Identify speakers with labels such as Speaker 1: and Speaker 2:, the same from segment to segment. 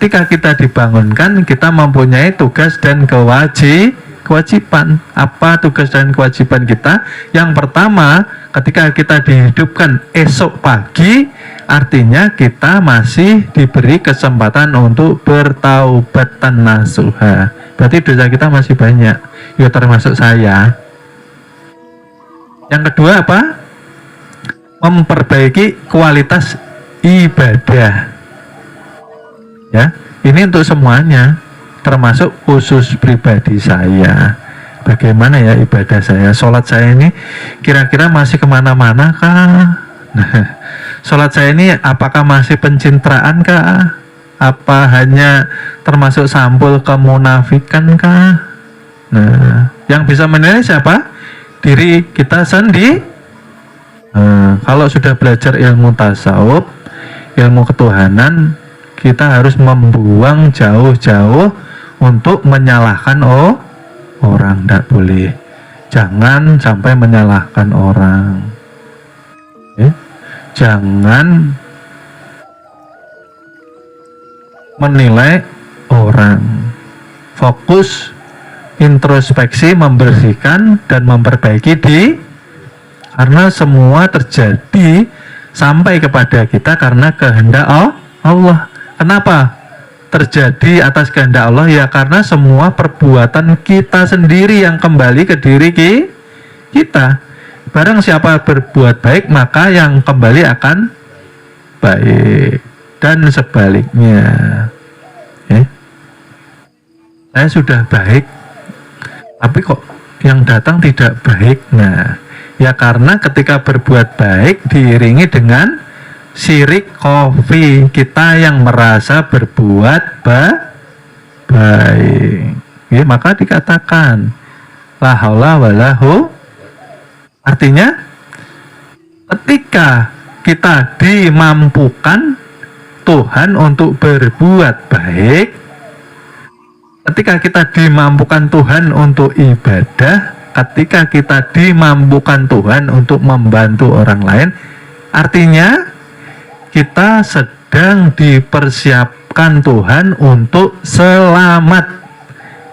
Speaker 1: ketika kita dibangunkan, kita mempunyai tugas dan kewajiban. Apa tugas dan kewajiban kita? Yang pertama, ketika kita dihidupkan esok pagi, artinya kita masih diberi kesempatan untuk bertaubat nasuha. Berarti dosa kita masih banyak, ya termasuk saya. Yang kedua apa? Memperbaiki kualitas ibadah. Ya, ini untuk semuanya, termasuk khusus pribadi saya. Bagaimana ya ibadah saya? Sholat saya ini kira-kira masih kemana-mana kah? Nah, sholat saya ini apakah masih pencitraan kah? Apa hanya termasuk sampul kemunafikan kah? Nah, yang bisa menilai siapa? Diri kita sendiri. Nah, kalau sudah belajar ilmu tasawuf, ilmu ketuhanan, kita harus membuang jauh-jauh untuk menyalahkan orang. Tidak boleh. Jangan sampai menyalahkan orang. Jangan menilai orang. Fokus introspeksi, membersihkan dan memperbaiki karena semua terjadi sampai kepada kita karena kehendak Allah. Kenapa terjadi atas kehendak Allah? Ya karena semua perbuatan kita sendiri yang kembali ke diri kita. Barang siapa berbuat baik, maka yang kembali akan baik. Dan sebaliknya. Saya sudah baik, tapi kok yang datang tidak baik. Nah, ya karena ketika berbuat baik diiringi dengan syirik kofi, kita yang merasa berbuat baik, ya, maka dikatakan la haula walahu. Artinya ketika kita dimampukan Tuhan untuk berbuat baik, ketika kita dimampukan Tuhan untuk ibadah, ketika kita dimampukan Tuhan untuk membantu orang lain, artinya kita sedang dipersiapkan Tuhan untuk selamat.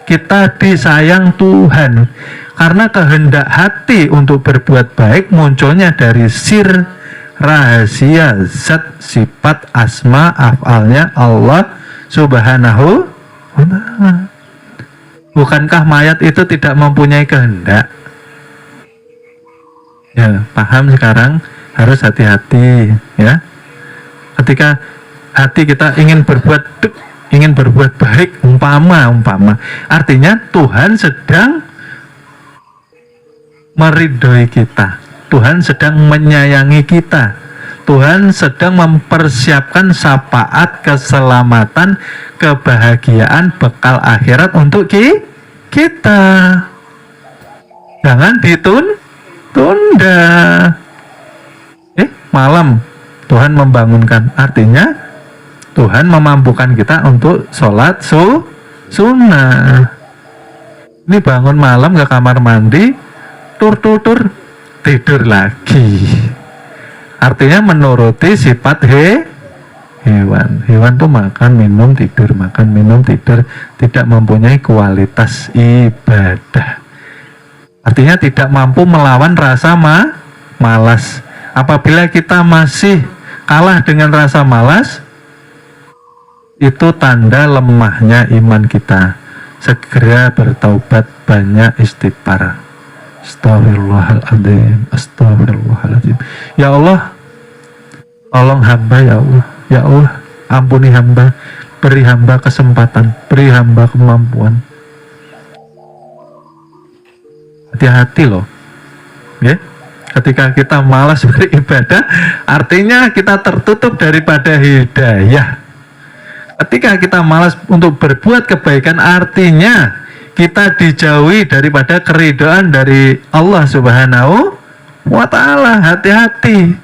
Speaker 1: Kita disayang Tuhan. Karena kehendak hati untuk berbuat baik munculnya dari sir, rahasia, zat, sifat, asma, af'alnya Allah Subhanahu wa ta'ala. Bukankah mayat itu tidak mempunyai kehendak? Ya, paham sekarang? Harus hati-hati, ya. Ketika hati kita ingin berbuat baik, umpama, artinya Tuhan sedang meridhoi kita, Tuhan sedang menyayangi kita, Tuhan sedang mempersiapkan syafaat, keselamatan, kebahagiaan, bekal akhirat untuk kita. Jangan ditunda. Malam Tuhan membangunkan, artinya Tuhan memampukan kita untuk sholat sunnah. Ini bangun malam ke kamar mandi, tur tidur lagi. Artinya menuruti sifat hewan. Hewan tuh makan, minum, tidur, makan, minum, tidur, tidak mempunyai kualitas ibadah. Artinya tidak mampu melawan rasa malas. Apabila kita masih kalah dengan rasa malas, itu tanda lemahnya iman kita. Segera bertaubat, banyak istighfar. Astaghfirullahaladzim, astaghfirullahaladzim. Ya Allah, tolong hamba, ya Allah. Ya Allah, ampuni hamba, beri hamba kesempatan, beri hamba kemampuan. Hati-hati loh, ya. Ketika kita malas beribadah, artinya kita tertutup daripada hidayah. Ketika kita malas untuk berbuat kebaikan, artinya kita dijauhi daripada keridhaan dari Allah Subhanahu wa ta'ala. Hati-hati.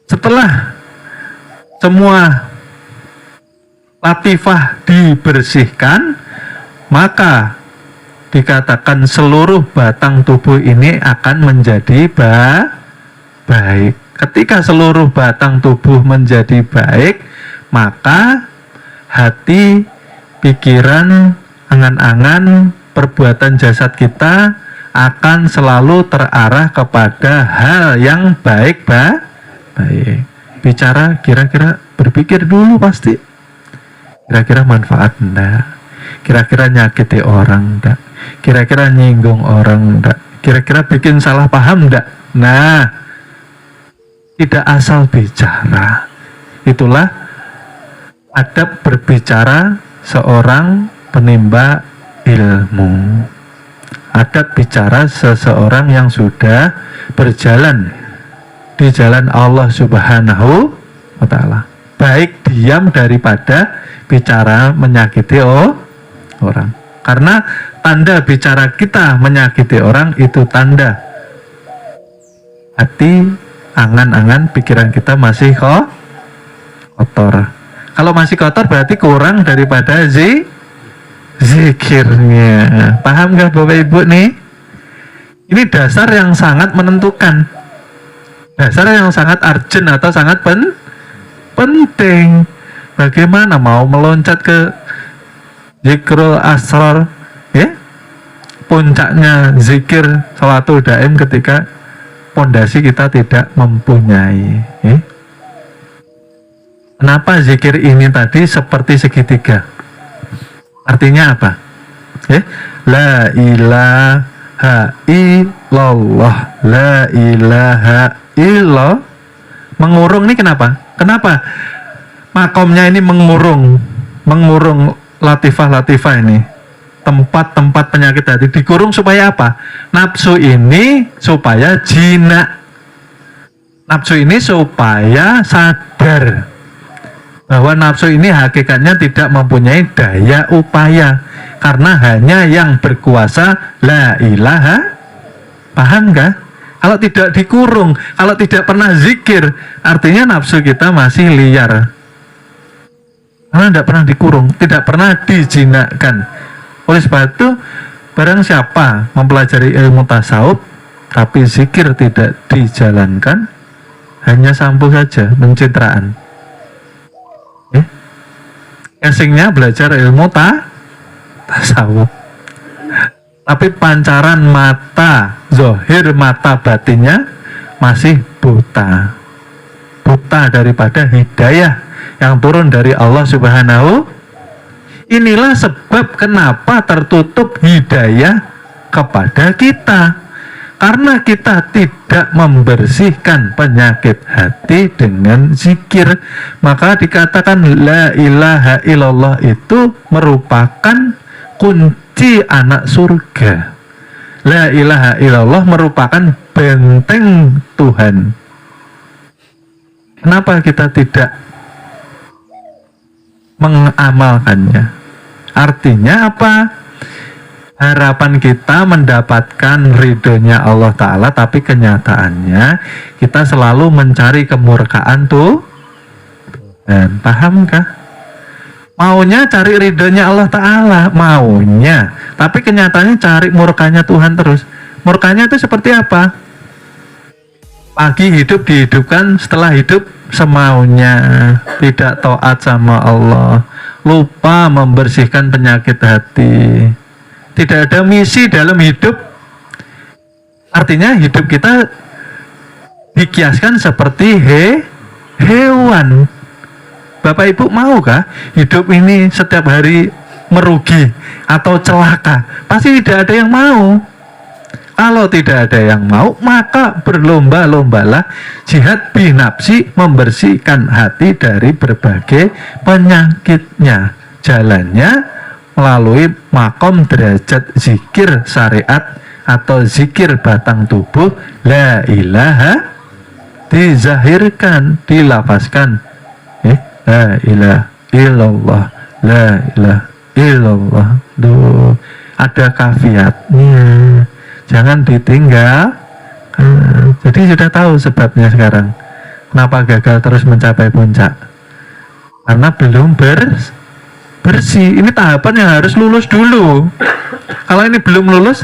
Speaker 1: Setelah semua latifah dibersihkan, maka dikatakan seluruh batang tubuh ini akan menjadi baik. Ketika seluruh batang tubuh menjadi baik, maka hati, pikiran, angan-angan, perbuatan jasad kita akan selalu terarah kepada hal yang baik. Bicara kira-kira berpikir dulu pasti. Kira-kira manfaat enggak? Kira-kira nyakiti orang enggak? Kira-kira nyinggung orang enggak? Kira-kira bikin salah paham enggak? Nah, tidak asal bicara. Itulah adab berbicara seorang penimba ilmu. Adab bicara seseorang yang sudah berjalan di jalan Allah Subhanahu wa ta'ala. Baik diam daripada bicara menyakiti orang. Karena tanda bicara kita menyakiti orang itu tanda hati, angan-angan, pikiran kita masih kotor. Kalau masih kotor berarti kurang daripada zikirnya. Paham gak Bapak Ibu nih? Ini dasar yang sangat menentukan. Dasar yang sangat urgent atau sangat penting. Bagaimana mau meloncat ke zikrul asrar, ya? Puncaknya zikir salatul daim ketika pondasi kita tidak mempunyai, ya? Kenapa zikir ini tadi seperti segitiga? Artinya apa? La ilaha illallah, la ilaha illallah. Mengurung ini kenapa? Kenapa makomnya ini mengurung latifah ini, tempat-tempat penyakit hati dikurung supaya apa? Nafsu ini supaya jinak, nafsu ini supaya sadar bahwa nafsu ini hakikatnya tidak mempunyai daya upaya, karena hanya yang berkuasa la ilaha. Paham gak? Kalau tidak dikurung, kalau tidak pernah zikir, artinya nafsu kita masih liar, karena tidak pernah dikurung, tidak pernah dijinakkan. Oleh sebab itu, barang siapa mempelajari ilmu tasawuf tapi zikir tidak dijalankan, hanya sampo saja pencitraan. Casingnya belajar ilmu tasawuf, tapi pancaran mata zohir, mata batinnya masih buta daripada hidayah yang turun dari Allah Subhanahu. Inilah sebab kenapa tertutup hidayah kepada kita, karena kita tidak membersihkan penyakit hati dengan zikir. Maka dikatakan la ilaha illallah itu merupakan kunci anak surga. La ilaha illallah merupakan benteng Tuhan. Kenapa kita tidak mengamalkannya? Artinya apa? Harapan kita mendapatkan ridhonya Allah Ta'ala, tapi kenyataannya kita selalu mencari kemurkaan dan paham kah? Maunya cari ridhonya Allah Ta'ala, maunya, tapi kenyataannya cari murkanya Tuhan terus. Murkanya itu seperti apa? Pagi hidup dihidupkan, setelah hidup semaunya, tidak taat sama Allah, lupa membersihkan penyakit hati, tidak ada misi dalam hidup. Artinya hidup kita dikiaskan seperti hewan. Bapak Ibu maukah hidup ini setiap hari merugi atau celaka? Pasti tidak ada yang mau. Kalau tidak ada yang mau, maka berlomba-lombalah jihad binafsi, membersihkan hati dari berbagai penyakitnya. Jalannya melalui makom derajat zikir syariat atau zikir batang tubuh, la ilaha, dizahirkan, dilafazkan, la ilaha illallah, la ilaha illallah. Duh, ada kafiatnya, jangan ditinggal. Jadi sudah tahu sebabnya sekarang kenapa gagal terus mencapai puncak, karena belum bersih. Ini tahapan yang harus lulus dulu. Kalau ini belum lulus,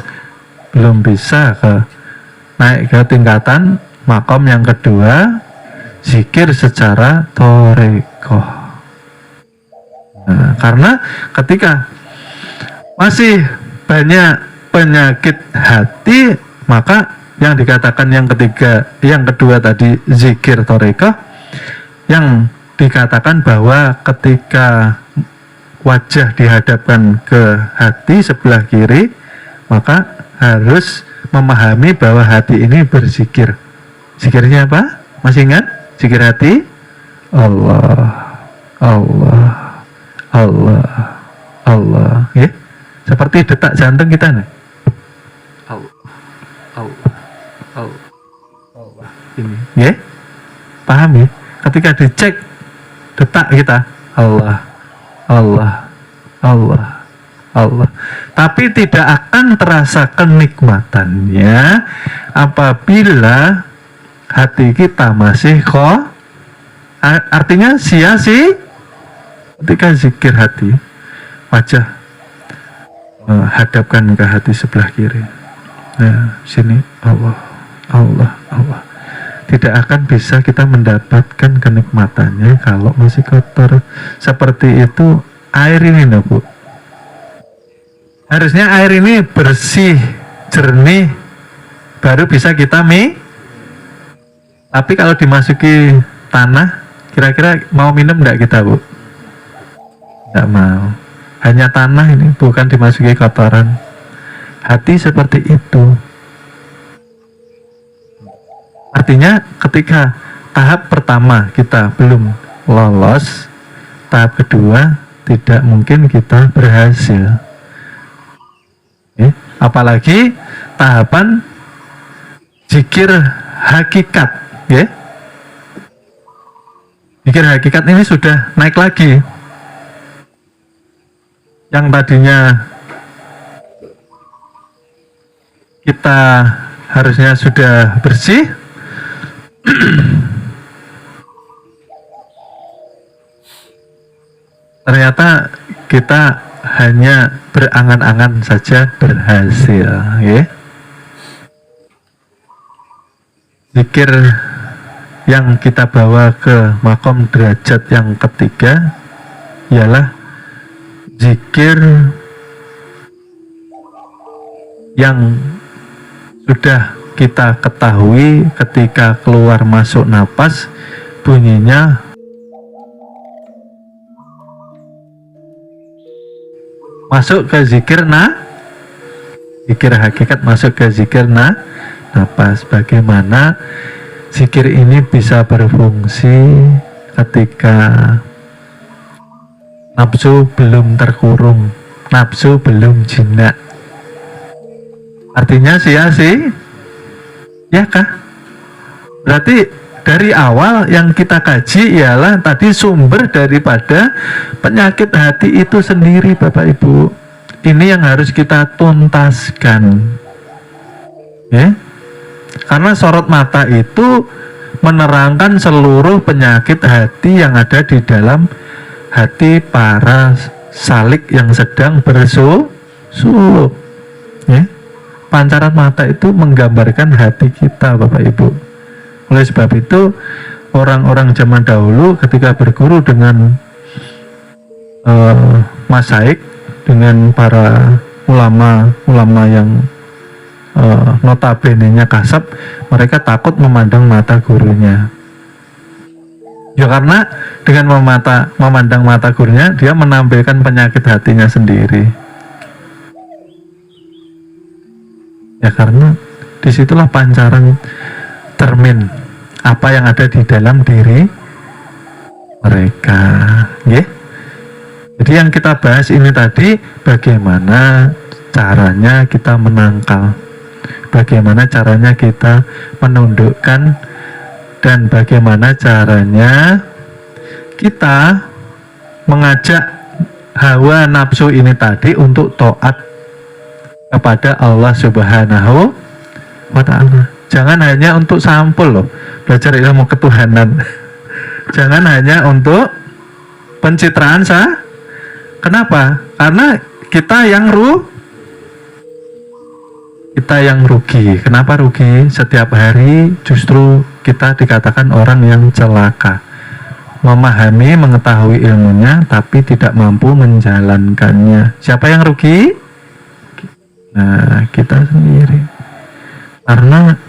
Speaker 1: belum bisa naik ke tingkatan makom yang kedua, zikir secara thariqah. Nah, karena ketika masih banyak penyakit hati, maka yang dikatakan yang ketiga, yang kedua tadi zikir thariqah, yang dikatakan bahwa ketika wajah dihadapkan ke hati sebelah kiri, maka harus memahami bahwa hati ini berzikir. Zikirnya apa? Masih ingat? Zikir hati? Allah, Allah, Allah, Allah. Ya? Seperti detak jantung kita nih. Allah, Allah, Allah, Allah. Ini, ya? Paham ya? Ketika dicek detak kita, Allah, Allah, Allah, Allah. Tapi tidak akan terasa kenikmatannya apabila hati kita masih artinya sia-sia. Ketika zikir hati, wajah hadapkan ke hati sebelah kiri. Nah, sini Allah, Allah, Allah. Tidak akan bisa kita mendapatkan kenikmatannya kalau masih kotor. Seperti itu air ini, nah, Bu. Harusnya air ini bersih, jernih, baru bisa kita tapi kalau dimasuki tanah, kira-kira mau minum enggak kita, Bu? Enggak mau. Hanya tanah ini, bukan dimasuki kotoran. Hati seperti itu. Artinya ketika tahap pertama kita belum lolos, tahap kedua tidak mungkin kita berhasil. Apalagi tahapan zikir hakikat, ya. Zikir hakikat ini sudah naik lagi. Yang tadinya kita harusnya sudah bersih, ternyata kita hanya berangan-angan saja berhasil, ya. Zikir yang kita bawa ke makom derajat yang ketiga ialah zikir yang sudah kita ketahui ketika keluar masuk napas bunyinya masuk ke zikir zikir hakikat, masuk ke zikir napas. Bagaimana zikir ini bisa berfungsi ketika nafsu belum terkurung, nafsu belum jinak. Artinya sia-sia, ya kah? Berarti dari awal yang kita kaji ialah tadi sumber daripada penyakit hati itu sendiri, Bapak Ibu. Ini yang harus kita tuntaskan, ya. Karena sorot mata itu menerangkan seluruh penyakit hati yang ada di dalam hati para salik yang sedang bersuluk, ya. Pancaran mata itu menggambarkan hati kita, Bapak Ibu. Oleh sebab itu orang-orang zaman dahulu ketika berguru dengan masyayikh, dengan para ulama-ulama yang notabene-nya kasab, mereka takut memandang mata gurunya. Ya karena dengan memandang mata gurunya, dia menampilkan penyakit hatinya sendiri. Ya karena disitulah pancaran cermin apa yang ada di dalam diri mereka, ya. Jadi yang kita bahas ini tadi bagaimana caranya kita menangkal, bagaimana caranya kita menundukkan, dan bagaimana caranya kita mengajak hawa nafsu ini tadi untuk taat kepada Allah Subhanahu wa Ta'ala. Jangan hanya untuk sampul loh, belajar ilmu ketuhanan. Jangan hanya untuk pencitraan sah. Kenapa? Karena kita yang kita yang rugi. Kenapa rugi? Setiap hari justru kita dikatakan orang yang celaka. Memahami, mengetahui ilmunya, tapi tidak mampu menjalankannya. Siapa yang rugi? Nah, kita sendiri. Karena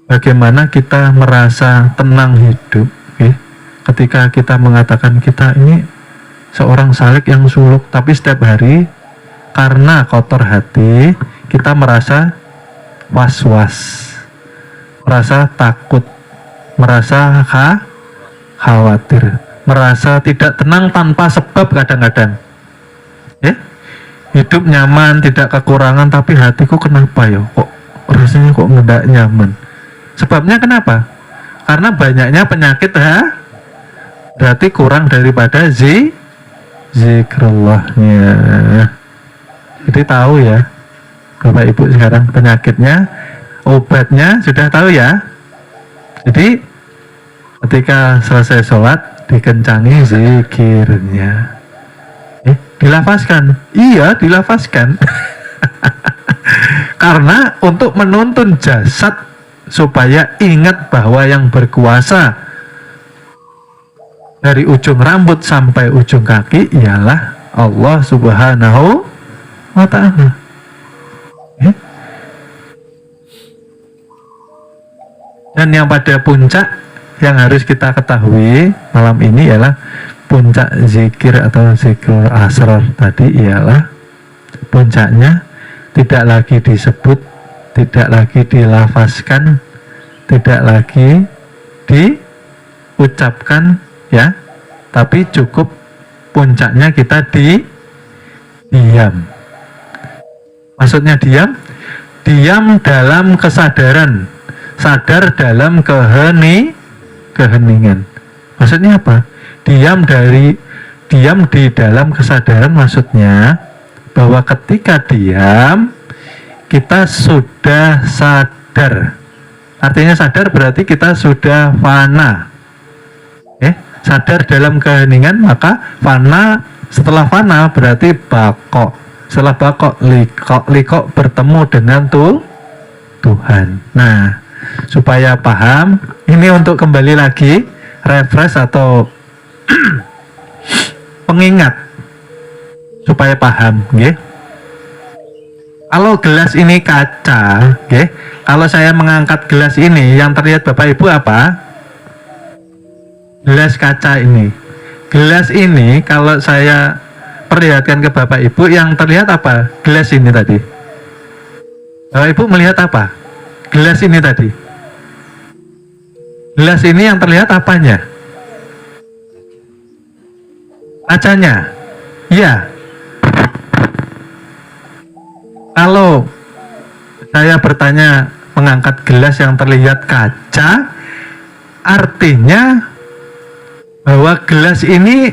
Speaker 1: bagaimana kita merasa tenang hidup, ketika kita mengatakan kita ini seorang salik yang suluk, tapi setiap hari karena kotor hati kita merasa was-was, merasa takut, merasa khawatir, merasa tidak tenang tanpa sebab kadang-kadang. Hidup nyaman, tidak kekurangan, tapi hatiku kenapa ya? Kok rasanya kok nggak nyaman? Sebabnya kenapa? Karena banyaknya penyakit, berarti kurang daripada zikrullahnya. Jadi tahu ya, Bapak Ibu sekarang penyakitnya, obatnya sudah tahu ya. Jadi ketika selesai sholat dikencangi zikirnya, dilafazkan. Iya, dilafazkan. Karena untuk menuntun jasad supaya ingat bahwa yang berkuasa dari ujung rambut sampai ujung kaki ialah Allah Subhanahu wa Ta'ala. Dan yang pada puncak yang harus kita ketahui malam ini ialah puncak zikir atau zikr asrar tadi ialah puncaknya tidak lagi disebut, tidak lagi dilafazkan, tidak lagi diucapkan ya, tapi cukup puncaknya kita diam. Maksudnya diam dalam kesadaran, sadar dalam keheningan. Maksudnya apa? Diam di dalam kesadaran, maksudnya bahwa ketika diam kita sudah sadar. Artinya sadar berarti kita sudah fana. Sadar dalam keheningan, maka fana, setelah fana berarti bako. Setelah bako, liko bertemu dengan Tuhan. Nah, supaya paham, ini untuk kembali lagi refresh atau pengingat supaya paham, Kalau gelas ini kaca, kalau saya mengangkat gelas ini, yang terlihat Bapak Ibu apa? Gelas kaca ini. Gelas ini kalau saya perlihatkan ke Bapak Ibu, yang terlihat apa? Gelas ini tadi. Bapak Ibu melihat apa? Gelas ini tadi. Gelas ini yang terlihat apanya? Kacanya. Iya. Kalau saya bertanya mengangkat gelas yang terlihat kaca, artinya bahwa gelas ini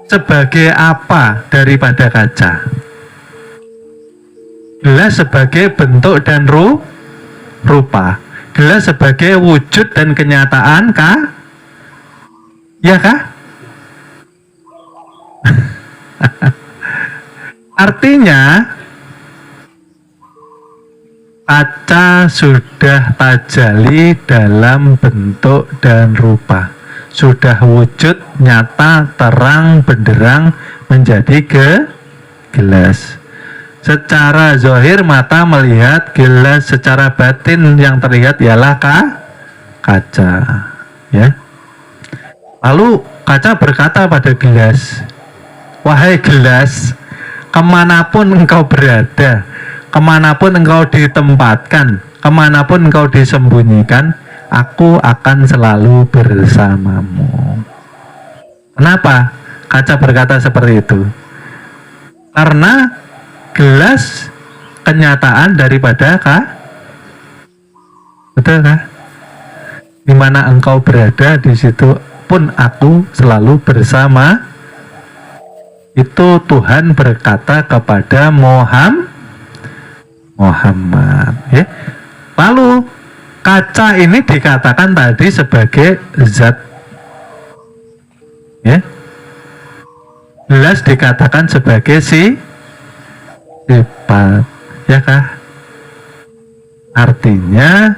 Speaker 1: sebagai apa daripada kaca? Gelas sebagai bentuk dan rupa. Gelas sebagai wujud dan kenyataan kah? Ya kah? Artinya kaca sudah tajalli dalam bentuk dan rupa, sudah wujud nyata, terang, benderang menjadi gelas. Secara zahir mata melihat gelas, secara batin yang terlihat ialah kaca, ya. Lalu kaca berkata pada gelas, "Wahai gelas, kemanapun engkau berada, kemanapun engkau ditempatkan, kemanapun engkau disembunyikan, aku akan selalu bersamamu." Kenapa kaca berkata seperti itu? Karena gelas kenyataan daripada betul kah? Dimana engkau berada, di situ pun aku selalu bersama. Itu Tuhan berkata kepada Muhammad. Lalu kaca ini dikatakan tadi sebagai zat, gelas dikatakan sebagai sifat, ya kah? Artinya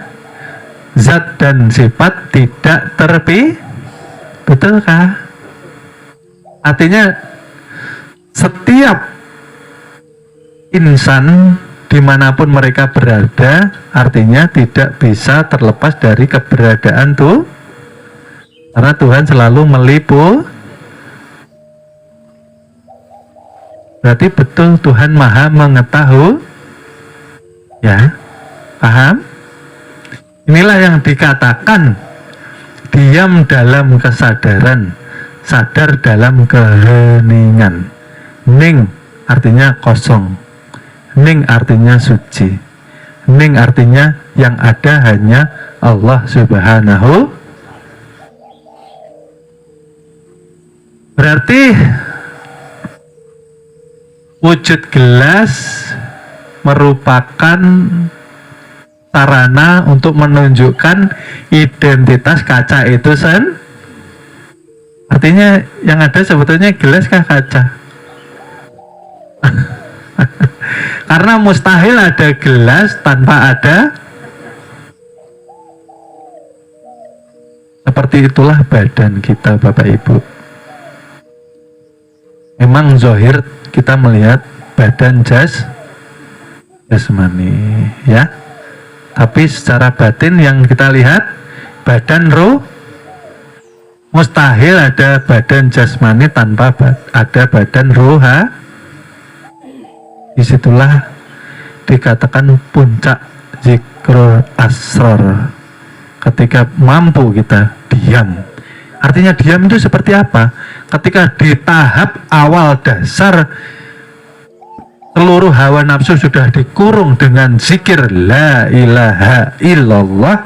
Speaker 1: zat dan sifat tidak terpisah. Betulkah? Artinya setiap insan dimanapun mereka berada, artinya tidak bisa terlepas dari keberadaan tuh, karena Tuhan selalu meliputi. Berarti betul Tuhan Maha mengetahui, ya, paham? Inilah yang dikatakan diam dalam kesadaran, sadar dalam keheningan. Ning artinya kosong, ning artinya suci, ning artinya yang ada hanya Allah Subhanahu. Berarti wujud gelas merupakan sarana untuk menunjukkan identitas kaca itu artinya yang ada sebetulnya gelas kah kaca? Karena mustahil ada gelas tanpa ada. Seperti itulah badan kita Bapak Ibu. Memang zohir kita melihat badan jasmani, ya. Tapi secara batin yang kita lihat badan roh. Mustahil ada badan jasmani tanpa ada badan roh. Disitulah dikatakan puncak zikrul asrar, ketika mampu kita diam. Artinya diam itu seperti apa? Ketika di tahap awal dasar seluruh hawa nafsu sudah dikurung dengan zikir la ilaha illallah,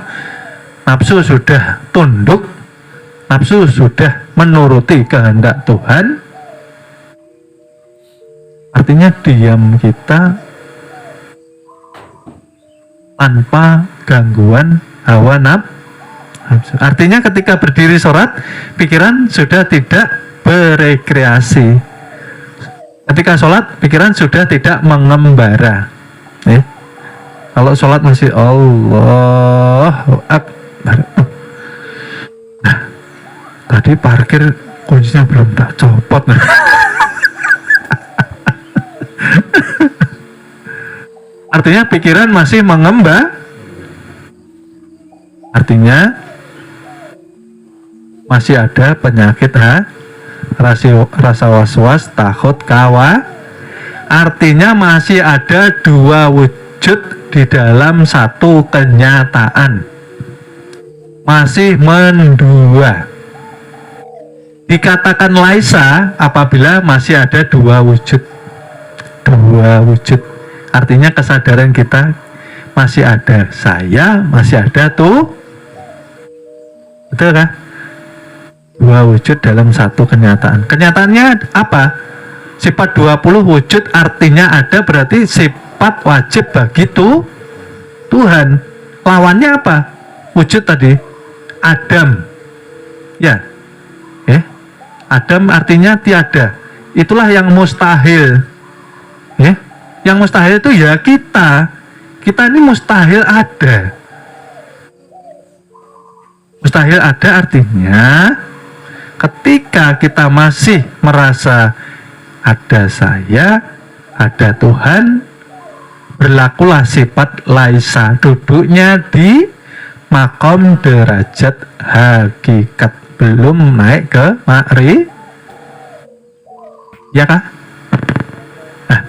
Speaker 1: nafsu sudah tunduk, nafsu sudah menuruti kehendak Tuhan. Artinya diam kita tanpa gangguan hawa nafsu. Artinya ketika berdiri sholat, pikiran sudah tidak berekreasi. Ketika sholat, pikiran sudah tidak mengembara. Kalau sholat masih Allahu Akbar. Nah, tadi parkir kuncinya belum tak copot. Artinya pikiran masih mengembara. Artinya masih ada penyakit rasa was-was, takut, artinya masih ada dua wujud di dalam satu kenyataan, masih mendua. Dikatakan laisa apabila masih ada dua wujud. Artinya kesadaran kita masih ada saya, masih ada tuh. Betul kan? Dua wujud dalam satu kenyataan. Kenyataannya apa? Sifat 20 wujud artinya ada, berarti sifat wajib bagi Tuhan. Lawannya apa? Wujud tadi Adam. Ya. Adam artinya tiada. Itulah yang mustahil. Yang mustahil itu ya kita. Kita ini mustahil ada. Mustahil ada artinya ketika kita masih merasa ada saya, ada Tuhan, berlakulah sifat laisa, duduknya di makom derajat hakikat, belum naik ke ya kah? Nah,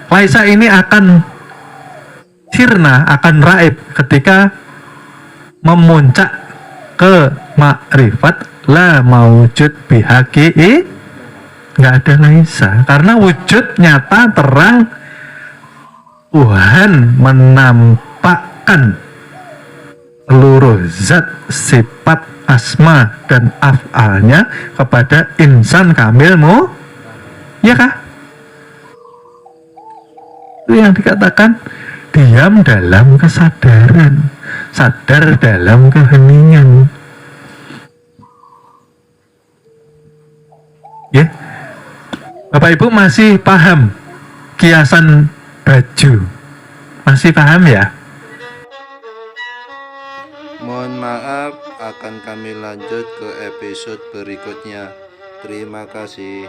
Speaker 1: laisa ini akan sirna, akan raib ketika memuncak ke makrifat la mawujud bihaqi, nggak ada laisa, karena wujud nyata terang Tuhan menampakkan seluruh zat, sifat, asma dan af'alnya kepada insan kamilmu, ya kah? Itu yang dikatakan diam dalam kesadaran, sadar dalam keheningan. Ya, Bapak Ibu masih paham kiasan baju? Masih paham ya?
Speaker 2: akan kami lanjut ke episode berikutnya. Terima kasih.